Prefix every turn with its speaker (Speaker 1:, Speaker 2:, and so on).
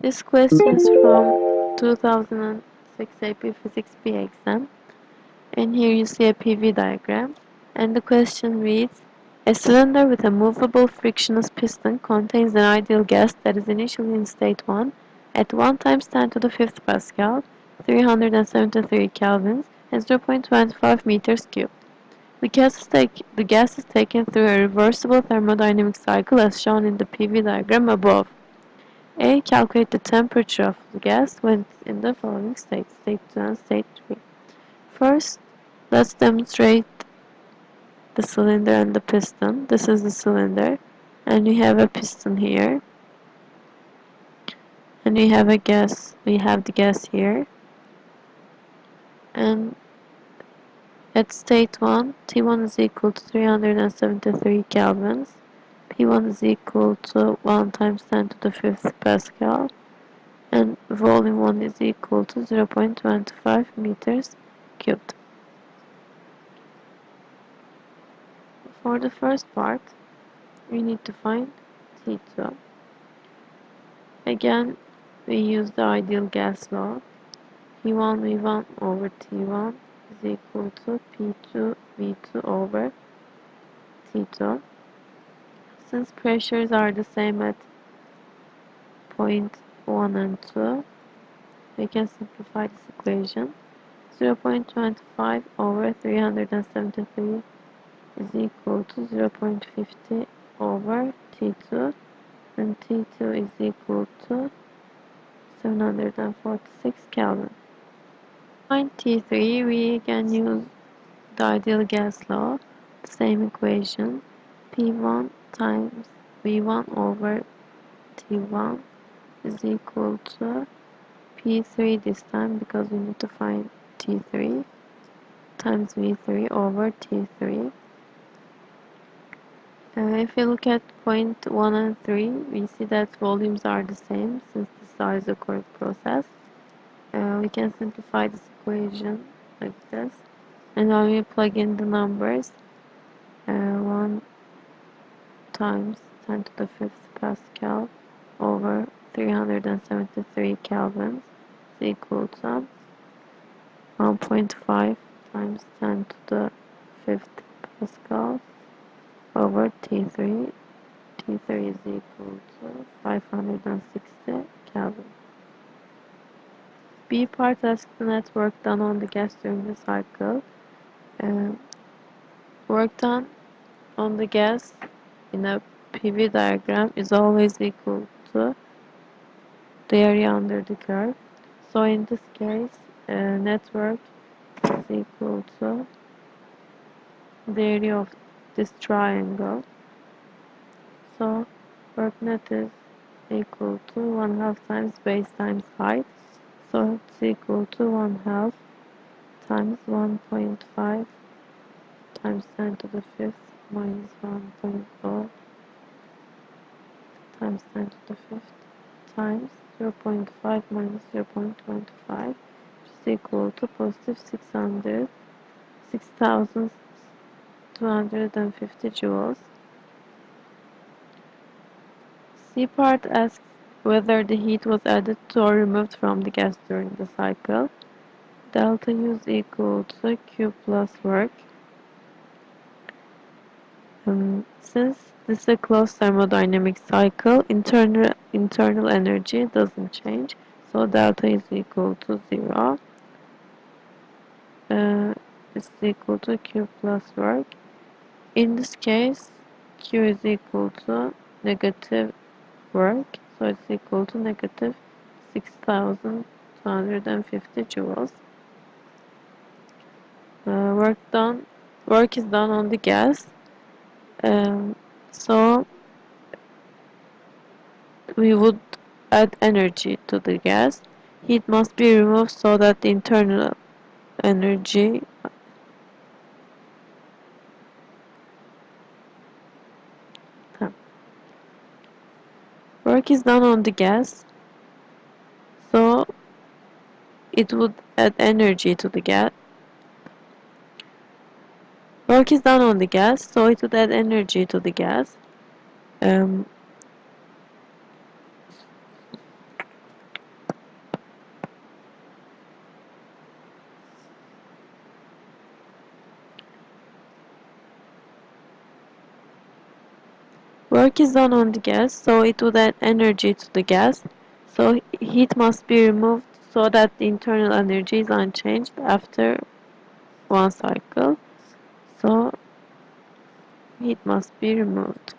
Speaker 1: This question is from 2006 AP Physics B exam, and here you see a PV diagram, and the question reads, a cylinder with a movable frictionless piston contains an ideal gas that is initially in state 1 at 1 times 10 to the 5th Pascal, 373 kelvins, and 0.25 meters cubed. The gas is taken through a reversible thermodynamic cycle as shown in the PV diagram above. A. Calculate the temperature of the gas when it's in the following states, state 2 and state 3. First, let's demonstrate the cylinder and the piston. This is the cylinder, and we have a piston here, and we have the gas here, and at state 1, T1 is equal to 373 kelvins, P1 is equal to 1 times 10 to the 5th Pascal, and volume 1 is equal to 0.25 meters cubed. For the first part, we need to find T2. Again, we use the ideal gas law. P1 V1 over T1 is equal to P2 V2 over T2. Since pressures are the same at point 1 and 2, we can simplify this equation. 0.25 over 373 is equal to 0.50 over T2, and T2 is equal to 746 Kelvin. To find T3, we can use the ideal gas law, the same equation, P1 times V1 over T1 is equal to P3 this time because we need to find T3 times V3 over T3. If we look at point 1 and 3, we see that volumes are the same since this is isochoric process. We can simplify this equation like this. And when we plug in the numbers, 1 times 10 to the 5th Pascal over 373 kelvins is equal to 1.5 times 10 to the 5th Pascal over T3. T3 is equal to 560 Kelvin. B part asks the net work done on the gas during the cycle. Work done on the gas in a PV diagram is always equal to the area under the curve. So in this case, net work is equal to the area of this triangle. So work net is equal to 1/2 times base times height. So it's equal to 1/2 times 1.5 times 10 to the 5th minus 1.0 times 10 to the 5th times 0.5 minus 0.25, which is equal to positive 6,250 joules. C part asks whether the heat was added to or removed from the gas during the cycle. Delta U is equal to Q plus work. Since this is a closed thermodynamic cycle, internal energy doesn't change, so delta is equal to 0. It's equal to Q plus work. In this case, Q is equal to negative work, so it's equal to negative 6,250 joules. Work is done on the gas. So we would add energy to the gas. Heat must be removed so that the internal energy work is done on the gas, so it would add energy to the gas. Work is done on the gas, so it would add energy to the gas. Work is done on the gas, so it would add energy to the gas. So heat must be removed so that the internal energy is unchanged after one cycle. So heat must be removed.